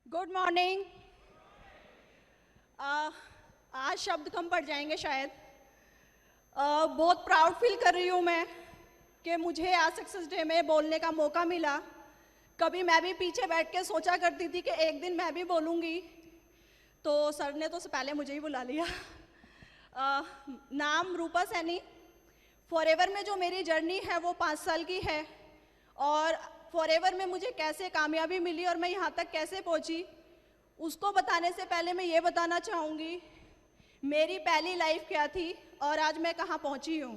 Good morning. आज शब्द कम पड़ जाएंगे शायद। बहुत प्राउड फील कर रही हूँ मैं कि मुझे आज सक्सेस डे में बोलने का मौका मिला। कभी मैं भी पीछे बैठ के सोचा करती थी कि एक दिन मैं भी बोलूँगी, तो सर ने तो पहले मुझे ही बुला लिया। नाम रूपा सैनी। फॉरएवर में जो मेरी जर्नी है वो 5 साल की है, और फॉरएवर में मुझे कैसे कामयाबी मिली और मैं यहाँ तक कैसे पहुँची, उसको बताने से पहले मैं ये बताना चाहूँगी मेरी पहली लाइफ क्या थी और आज मैं कहाँ पहुँची हूँ।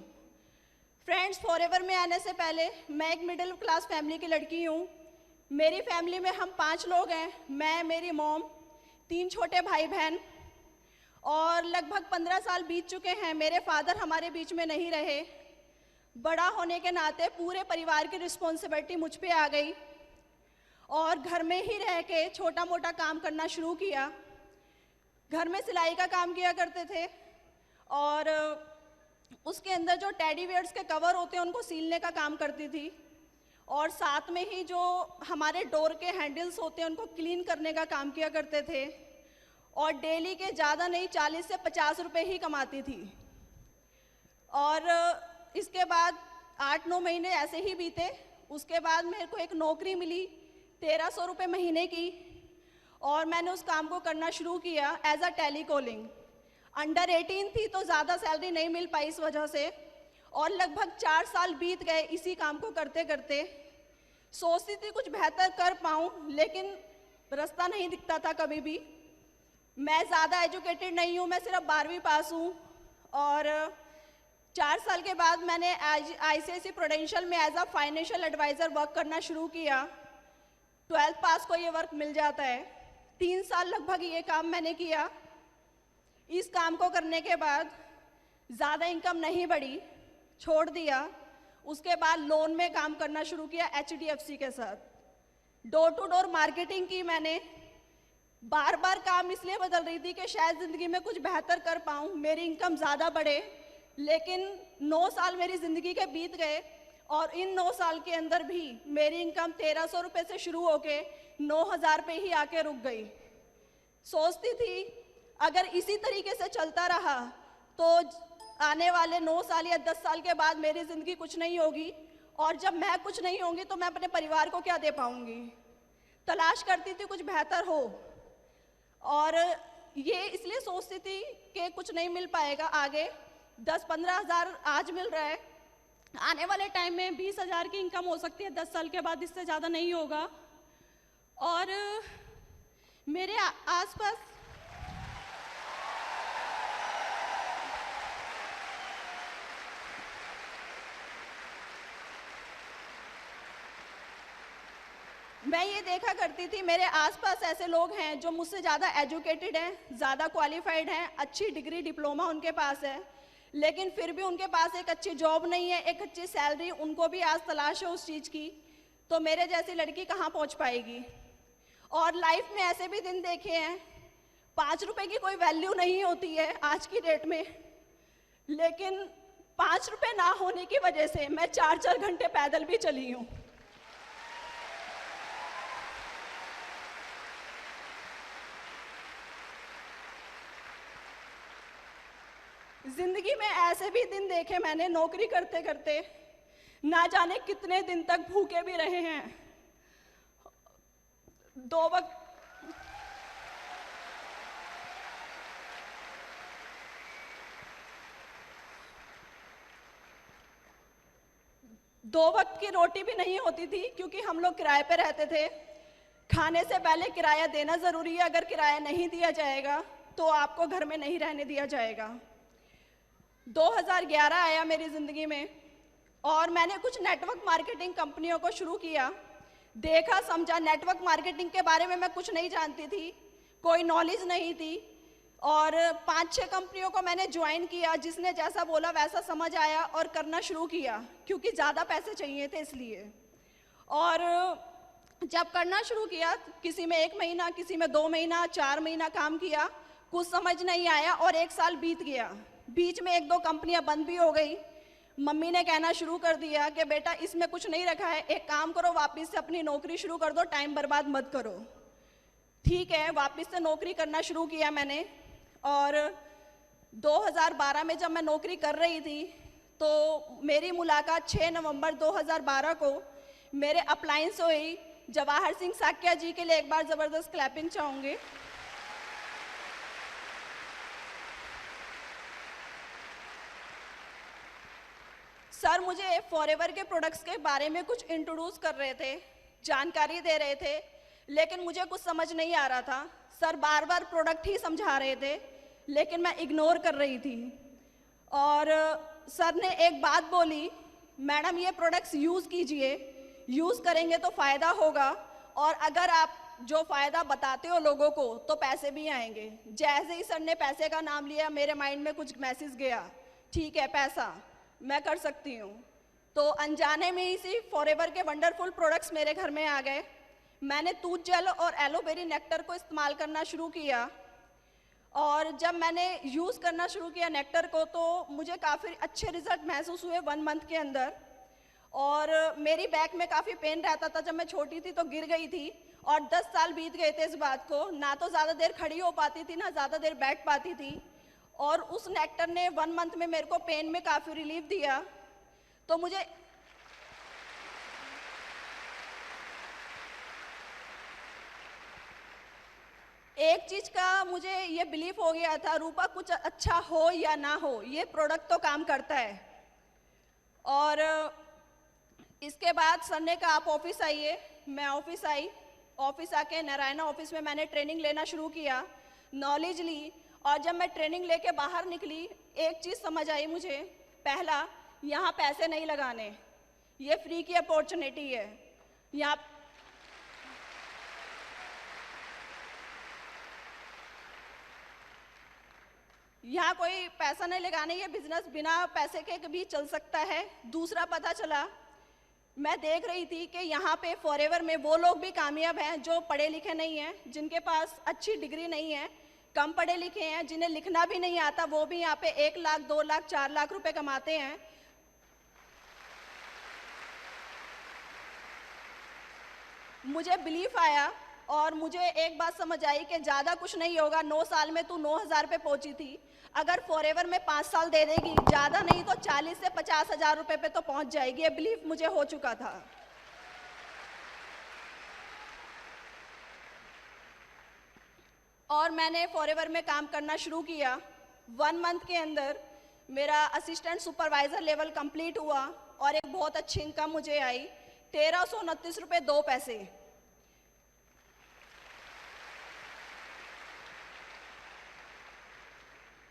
फ्रेंड्स, फॉरएवर में आने से पहले मैं एक मिडिल क्लास फैमिली की लड़की हूँ। मेरी फैमिली में हम 5 लोग हैं, मैं, मेरी मॉम, 3 छोटे भाई बहन, और लगभग 15 साल बीत चुके हैं। मेरे फादर हमारे बीच में नहीं रहे। बड़ा होने के नाते पूरे परिवार की रिस्पॉन्सिबिलिटी मुझ पे आ गई और घर में ही रह के छोटा मोटा काम करना शुरू किया। घर में सिलाई का काम किया करते थे और उसके अंदर जो टेडी बियर्स के कवर होते हैं उनको सीलने का काम करती थी, और साथ में ही जो हमारे डोर के हैंडल्स होते हैं उनको क्लीन करने का काम किया करते थे, और डेली के ज़्यादा नहीं 40 से 50 रुपये ही कमाती थी। और इसके बाद 8-9 महीने ऐसे ही बीते। उसके बाद मेरे को एक नौकरी मिली 1300 रुपये महीने की, और मैंने उस काम को करना शुरू किया एज अ टेलीकॉलिंग। अंडर 18 थी तो ज़्यादा सैलरी नहीं मिल पाई इस वजह से, और लगभग 4 साल बीत गए इसी काम को करते करते। सोचती थी कुछ बेहतर कर पाऊँ, लेकिन रास्ता नहीं दिखता था कभी भी। मैं ज़्यादा एजुकेटेड नहीं हूँ, मैं सिर्फ 12वीं पास हूँ, और 4 साल के बाद मैंने ICICI प्रूडेंशियल में as a financial adviser work करना शुरू किया। 12th पास को ये वर्क मिल जाता है। 3 साल लगभग ये काम मैंने किया। इस काम को करने के बाद ज़्यादा इनकम नहीं बढ़ी, छोड़ दिया। उसके बाद लोन में काम करना शुरू किया HDFC के साथ। डोर टू डोर मार्केटिंग की मैंने। बार बार काम इसलिए बदल रही थी कि शायद ज़िंदगी में कुछ बेहतर कर पाऊँ, मेरी इनकम ज़्यादा बढ़े। लेकिन 9 साल मेरी ज़िंदगी के बीत गए, और इन 9 साल के अंदर भी मेरी इनकम 1300 रुपये से शुरू होके 9000 पे ही आके रुक गई। सोचती थी अगर इसी तरीके से चलता रहा तो आने वाले 9 साल या 10 साल के बाद मेरी ज़िंदगी कुछ नहीं होगी, और जब मैं कुछ नहीं होंगी तो मैं अपने परिवार को क्या दे पाऊँगी। तलाश करती थी कुछ बेहतर हो, और ये इसलिए सोचती थी कि कुछ नहीं मिल पाएगा आगे। 10-15 हज़ार आज मिल रहा है, आने वाले टाइम में 20 हज़ार की इनकम हो सकती है 10 साल के बाद, इससे ज़्यादा नहीं होगा। और मेरे आसपास मैं ये देखा करती थी मेरे आसपास ऐसे लोग हैं जो मुझसे ज़्यादा एजुकेटेड हैं, ज़्यादा क्वालिफाइड हैं, अच्छी डिग्री डिप्लोमा उनके पास है, लेकिन फिर भी उनके पास एक अच्छी जॉब नहीं है, एक अच्छी सैलरी उनको भी आज तलाश है उस चीज़ की। तो मेरे जैसी लड़की कहाँ पहुँच पाएगी। और लाइफ में ऐसे भी दिन देखे हैं 5 रुपए की कोई वैल्यू नहीं होती है आज की डेट में, लेकिन 5 रुपए ना होने की वजह से मैं 4-4 घंटे पैदल भी चली हूँ। जिंदगी में ऐसे भी दिन देखे मैंने, नौकरी करते करते ना जाने कितने दिन तक भूखे भी रहे हैं। 2 वक्त की रोटी भी नहीं होती थी, क्योंकि हम लोग किराए पे रहते थे। खाने से पहले किराया देना ज़रूरी है, अगर किराया नहीं दिया जाएगा तो आपको घर में नहीं रहने दिया जाएगा। 2011 आया मेरी ज़िंदगी में, और मैंने कुछ नेटवर्क मार्केटिंग कंपनियों को शुरू किया। देखा समझा, नेटवर्क मार्केटिंग के बारे में मैं कुछ नहीं जानती थी, कोई नॉलेज नहीं थी, और 5-6 कंपनियों को मैंने ज्वाइन किया। जिसने जैसा बोला वैसा समझ आया और करना शुरू किया, क्योंकि ज़्यादा पैसे चाहिए थे इसलिए। और जब करना शुरू किया, किसी में 1 महीना, किसी में 2 महीना, 4 महीना काम किया, कुछ समझ नहीं आया, और 1 साल बीत गया। बीच में 1-2 कंपनियां बंद भी हो गई। मम्मी ने कहना शुरू कर दिया कि बेटा इसमें कुछ नहीं रखा है, एक काम करो वापस से अपनी नौकरी शुरू कर दो, टाइम बर्बाद मत करो। ठीक है, वापस से नौकरी करना शुरू किया मैंने। और 2012 में जब मैं नौकरी कर रही थी तो मेरी मुलाकात 6 नवंबर 2012 को मेरे अप्लायंस से हुई। जवाहर सिंह साक्या जी के लिए एक बार ज़बरदस्त क्लैपिंग चाहूँगी। सर मुझे फॉरएवर के प्रोडक्ट्स के बारे में कुछ इंट्रोड्यूस कर रहे थे, जानकारी दे रहे थे, लेकिन मुझे कुछ समझ नहीं आ रहा था। सर बार बार प्रोडक्ट ही समझा रहे थे, लेकिन मैं इग्नोर कर रही थी। और सर ने एक बात बोली, मैडम ये प्रोडक्ट्स यूज़ कीजिए, यूज़ करेंगे तो फ़ायदा होगा, और अगर आप जो फ़ायदा बताते हो लोगों को तो पैसे भी आएंगे। जैसे ही सर ने पैसे का नाम लिया, मेरे माइंड में कुछ मैसेज गया, ठीक है पैसा मैं कर सकती हूँ। तो अनजाने में इसी फॉरएवर के वंडरफुल प्रोडक्ट्स मेरे घर में आ गए। मैंने तूत जेल और एलोवेरी नेक्टर को इस्तेमाल करना शुरू किया, और जब मैंने यूज़ करना शुरू किया नेक्टर को तो मुझे काफ़ी अच्छे रिजल्ट महसूस हुए 1 मंथ के अंदर। और मेरी बैक में काफ़ी पेन रहता था, जब मैं छोटी थी तो गिर गई थी, और 10 साल बीत गए थे इस बात को। ना तो ज़्यादा देर खड़ी हो पाती थी, ना ज़्यादा देर बैठ पाती थी, और उस नेक्टर ने 1 मंथ में मेरे को पेन में काफ़ी रिलीफ दिया। तो मुझे एक चीज़ का मुझे ये बिलीफ हो गया था, रूपा कुछ अच्छा हो या ना हो, ये प्रोडक्ट तो काम करता है। और इसके बाद सर ने कहा आप ऑफिस आइए। मैं ऑफिस आई। ऑफिस आके नारायणा ऑफिस में मैंने ट्रेनिंग लेना शुरू किया, नॉलेज ली। और जब मैं ट्रेनिंग लेके बाहर निकली, एक चीज़ समझ आई मुझे। पहला, यहाँ पैसे नहीं लगाने, ये फ्री की अपॉर्चुनिटी है। यहाँ कोई पैसा नहीं लगाने, ये बिजनेस बिना पैसे के भी चल सकता है। दूसरा पता चला, मैं देख रही थी कि यहाँ पे फॉरएवर में वो लोग भी कामयाब हैं जो पढ़े लिखे नहीं हैं, जिनके पास अच्छी डिग्री नहीं है, कम पढ़े लिखे हैं, जिन्हें लिखना भी नहीं आता, वो भी यहाँ पे 1 लाख 2 लाख 4 लाख रुपए कमाते हैं। मुझे बिलीफ आया और मुझे एक बात समझ आई कि ज़्यादा कुछ नहीं होगा। 9 साल में तू 9,000 पे पहुंची थी, अगर फॉरएवर में 5 साल दे देगी, ज़्यादा नहीं तो 40 से 50 हज़ार रुपए पे तो पहुंच जाएगी। ये बिलीफ मुझे हो चुका था। और मैंने फॉरएवर में काम करना शुरू किया। 1 मंथ के अंदर मेरा असिस्टेंट सुपरवाइज़र लेवल कंप्लीट हुआ और एक बहुत अच्छी इनकम मुझे आई, 1329 रुपये 2 पैसे।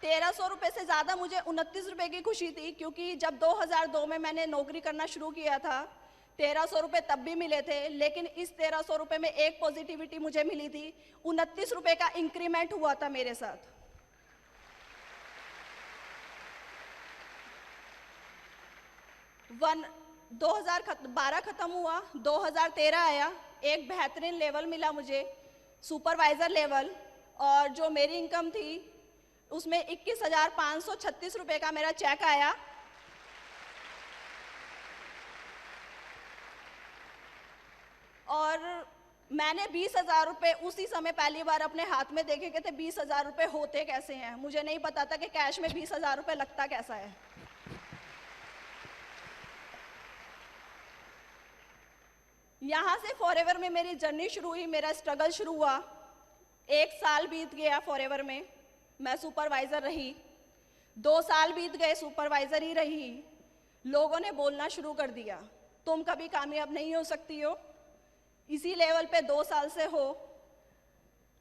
₹1300 से ज़्यादा मुझे 29 रुपये की खुशी थी, क्योंकि जब 2002 में मैंने नौकरी करना शुरू किया था 1300 रुपये तब भी मिले थे, लेकिन इस 1300 रुपये में एक पॉजिटिविटी मुझे मिली थी, 29 रुपये का इंक्रीमेंट हुआ था मेरे साथ। 2012 खत्म हुआ, 2013 आया, एक बेहतरीन लेवल मिला मुझे, सुपरवाइज़र लेवल, और जो मेरी इनकम थी उसमें 21,536 रुपये का मेरा चेक आया। और मैंने 20,000 रुपये उसी समय पहली बार अपने हाथ में देखे कि थे 20,000 रुपये होते कैसे हैं। मुझे नहीं पता था कि कैश में 20,000 रुपये लगता कैसा है। यहाँ से फॉरएवर में मेरी जर्नी शुरू हुई, मेरा स्ट्रगल शुरू हुआ। 1 साल बीत गया फॉरएवर में, मैं सुपरवाइज़र रही। 2 साल बीत गए, सुपरवाइज़र ही रही। लोगों ने बोलना शुरू कर दिया, तुम कभी कामयाब नहीं हो सकती हो, इसी लेवल पे 2 साल से हो,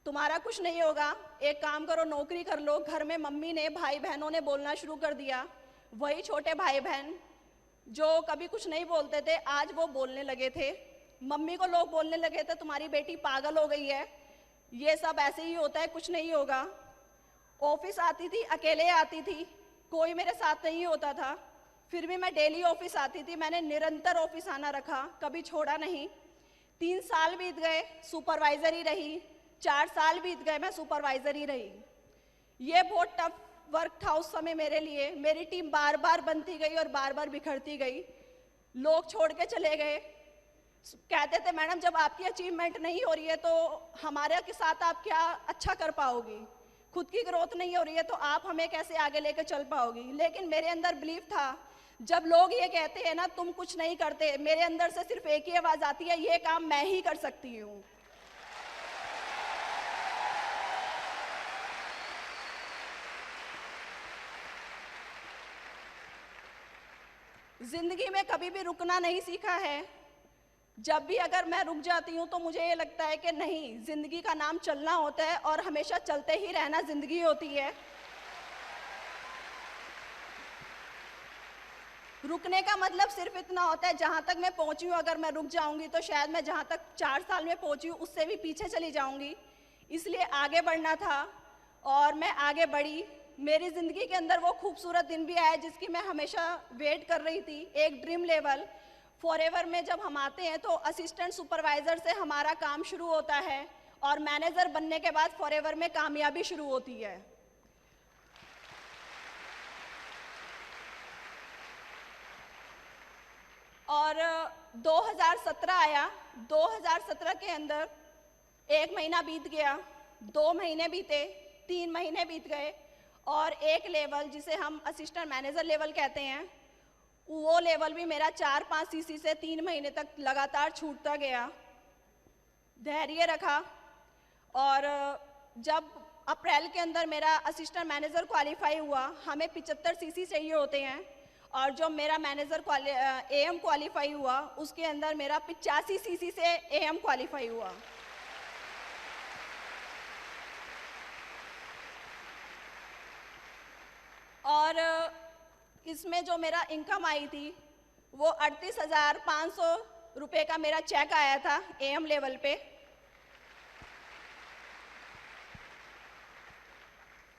तुम्हारा कुछ नहीं होगा, एक काम करो नौकरी कर लो। घर में मम्मी ने, भाई बहनों ने बोलना शुरू कर दिया। वही छोटे भाई बहन जो कभी कुछ नहीं बोलते थे, आज वो बोलने लगे थे। मम्मी को लोग बोलने लगे थे, तुम्हारी बेटी पागल हो गई है, ये सब ऐसे ही होता है, कुछ नहीं होगा। ऑफिस आती थी, अकेले आती थी, कोई मेरे साथ नहीं होता था, फिर भी मैं डेली ऑफिस आती थी। मैंने निरंतर ऑफिस आना रखा, कभी छोड़ा नहीं। 3 साल बीत गए, सुपरवाइज़र ही रही। 4 साल बीत गए, मैं सुपरवाइज़र ही रही। ये बहुत टफ वर्क था उस समय मेरे लिए। मेरी टीम बार बार बनती गई और बार बार बिखरती गई, लोग छोड़ के चले गए। कहते थे मैडम जब आपकी अचीवमेंट नहीं हो रही है तो हमारे के साथ आप क्या अच्छा कर पाओगी, खुद की ग्रोथ नहीं हो रही है तो आप हमें कैसे आगे लेकर चल पाओगी। लेकिन मेरे अंदर बिलीव था, जब लोग ये कहते हैं ना तुम कुछ नहीं करते, मेरे अंदर से सिर्फ एक ही आवाज आती है, ये काम मैं ही कर सकती हूँ। जिंदगी में कभी भी रुकना नहीं सीखा है। जब भी अगर मैं रुक जाती हूँ तो मुझे ये लगता है कि नहीं, जिंदगी का नाम चलना होता है और हमेशा चलते ही रहना जिंदगी होती है। रुकने का मतलब सिर्फ इतना होता है, जहाँ तक मैं पहुँची हूँ अगर मैं रुक जाऊँगी तो शायद मैं जहाँ तक 4 साल में पहुँची हूँ उससे भी पीछे चली जाऊँगी। इसलिए आगे बढ़ना था और मैं आगे बढ़ी। मेरी ज़िंदगी के अंदर वो खूबसूरत दिन भी आया जिसकी मैं हमेशा वेट कर रही थी, एक ड्रीम लेवल। फॉरएवर में जब हम आते हैं तो असिस्टेंट सुपरवाइज़र से हमारा काम शुरू होता है और मैनेजर बनने के बाद फॉरएवर में कामयाबी शुरू होती है। और 2017 आया। 2017 के अंदर 1 महीना बीत गया, 2 महीने बीते, 3 महीने बीत गए और एक लेवल जिसे हम असिस्टेंट मैनेजर लेवल कहते हैं, वो लेवल भी मेरा 4-5 सीसी से 3 महीने तक लगातार छूटता गया। धैर्य रखा और जब अप्रैल के अंदर मेरा असिस्टेंट मैनेजर क्वालिफाई हुआ, हमें 75 सीसी चाहिए होते हैं और जो मेरा मैनेजर एएम क्वालिफाई हुआ उसके अंदर मेरा 85 सीसी से एएम क्वालिफाई हुआ। और इसमें जो मेरा इनकम आई थी वो 38,500 रुपये का मेरा चेक आया था एएम लेवल पे।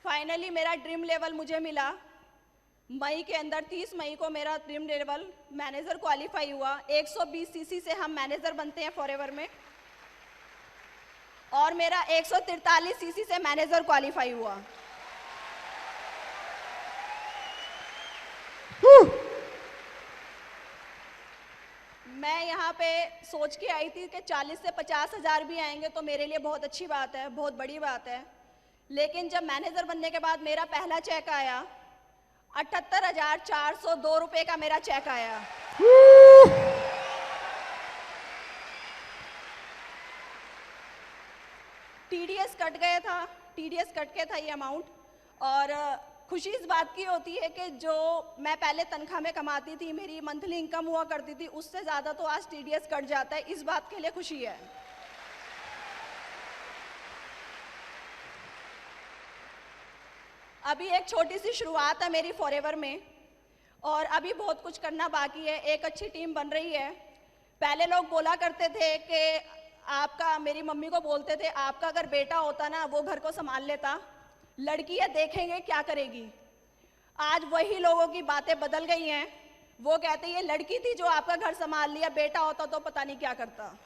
फाइनली मेरा ड्रीम लेवल मुझे मिला। मई के अंदर 30 मई को मेरा ड्रीम लेवल मैनेजर क्वालिफाई हुआ। 120 सीसी से हम मैनेजर बनते हैं फॉरएवर में और मेरा 143 सीसी से मैनेजर क्वालिफाई हुआ। मैं यहाँ पे सोच के आई थी कि 40 से 50 हज़ार भी आएंगे तो मेरे लिए बहुत अच्छी बात है, बहुत बड़ी बात है। लेकिन जब मैनेजर बनने के बाद मेरा पहला चेक आया, 78,402 रुपये का मेरा चेक आया। टीडीएस कट गया था, टीडीएस कट के था ये अमाउंट। और खुशी इस बात की होती है कि जो मैं पहले तनख्वाह में कमाती थी, मेरी मंथली इनकम हुआ करती थी, उससे ज़्यादा तो आज टीडीएस कट जाता है। इस बात के लिए खुशी है। अभी एक छोटी सी शुरुआत है मेरी फॉरएवर में और अभी बहुत कुछ करना बाकी है। एक अच्छी टीम बन रही है। पहले लोग बोला करते थे कि आपका, मेरी मम्मी को बोलते थे, आपका अगर बेटा होता ना वो घर को संभाल लेता, लड़की है देखेंगे क्या करेगी। आज वही लोगों की बातें बदल गई हैं। वो कहते हैं ये लड़की थी जो आपका घर संभाल लिया, बेटा होता तो पता नहीं क्या करता।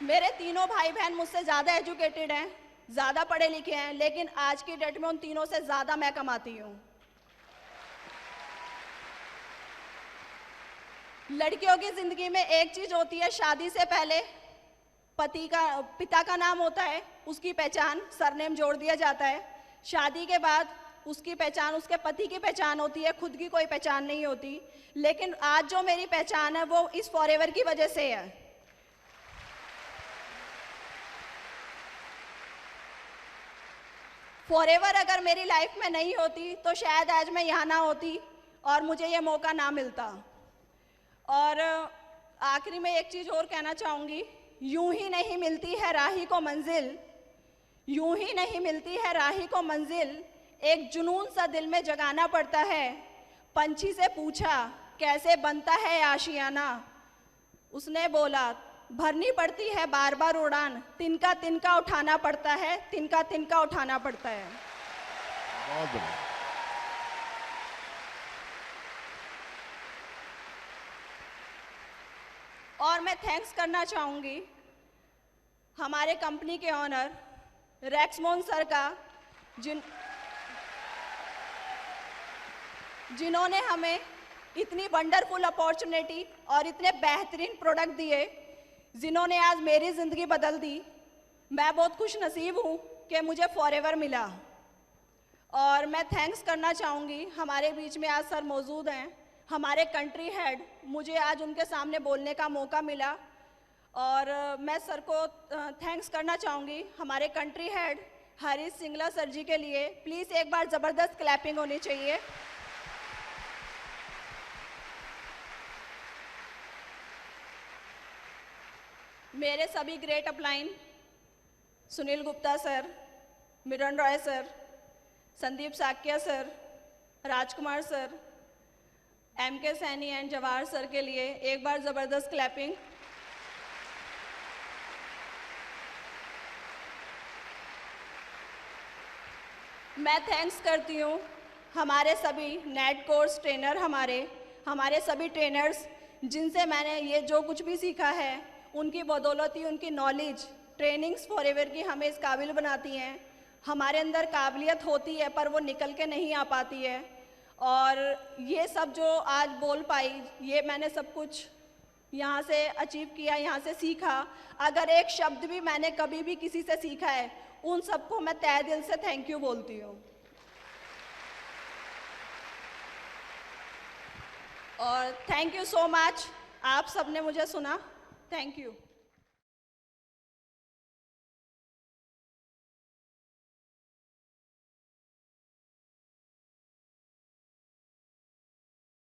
मेरे तीनों भाई बहन मुझसे ज़्यादा एजुकेटेड हैं, ज़्यादा पढ़े लिखे हैं, लेकिन आज की डेट में उन तीनों से ज़्यादा मैं कमाती हूँ। लड़कियों की ज़िंदगी में एक चीज़ होती है, शादी से पहले पिता का नाम होता है, उसकी पहचान सरनेम जोड़ दिया जाता है। शादी के बाद उसकी पहचान उसके पति की पहचान होती है, खुद की कोई पहचान नहीं होती। लेकिन आज जो मेरी पहचान है वो इस फॉरएवर की वजह से है। फॉरएवर अगर मेरी लाइफ में नहीं होती तो शायद आज मैं यहाँ ना होती और मुझे ये मौका ना मिलता। और आखिरी में एक चीज़ और कहना चाहूँगी, यूं ही नहीं मिलती है राही को मंजिल, यूं ही नहीं मिलती है राही को मंजिल, एक जुनून सा दिल में जगाना पड़ता है। पंछी से पूछा कैसे बनता है आशियाना, उसने बोला भरनी पड़ती है बार बार उड़ान, तिनका तिनका उठाना पड़ता है, तिनका तिनका उठाना पड़ता है। और मैं थैंक्स करना चाहूँगी हमारे कंपनी के ऑनर रैक्समोन सर का, जिन्होंने हमें इतनी वंडरफुल अपॉर्चुनिटी और इतने बेहतरीन प्रोडक्ट दिए, जिन्होंने आज मेरी ज़िंदगी बदल दी। मैं बहुत खुश नसीब हूँ कि मुझे फॉरएवर मिला। और मैं थैंक्स करना चाहूँगी, हमारे बीच में आज सर मौजूद हैं, हमारे कंट्री हेड, मुझे आज उनके सामने बोलने का मौका मिला और मैं सर को थैंक्स करना चाहूँगी, हमारे country head Harish Singla sir ji के लिए। प्लीज़ एक बार ज़बरदस्त क्लैपिंग होनी चाहिए। मेरे सभी great upline, Sunil Gupta sir, Miran Roy sir, Sandeep Sakya sir, Rajkumar sir, MK Saini and Jawahar sir के लिए एक बार ज़बरदस्त क्लैपिंग। मैं थैंक्स करती हूँ हमारे सभी नेट कोर्स ट्रेनर, हमारे सभी ट्रेनर्स, जिनसे मैंने ये जो कुछ भी सीखा है, उनकी बदौलत ही उनकी नॉलेज ट्रेनिंग्स फॉरएवर की हमें इस काबिल बनाती हैं। हमारे अंदर काबिलियत होती है पर वो निकल के नहीं आ पाती है। और ये सब जो आज बोल पाई, ये मैंने सब कुछ यहाँ से अचीव किया, यहाँ से सीखा। अगर एक शब्द भी मैंने कभी भी किसी से सीखा है, उन सबको मैं तहे दिल से थैंक यू बोलती हूँ। और थैंक यू सो मच, आप सबने मुझे सुना। Thank you.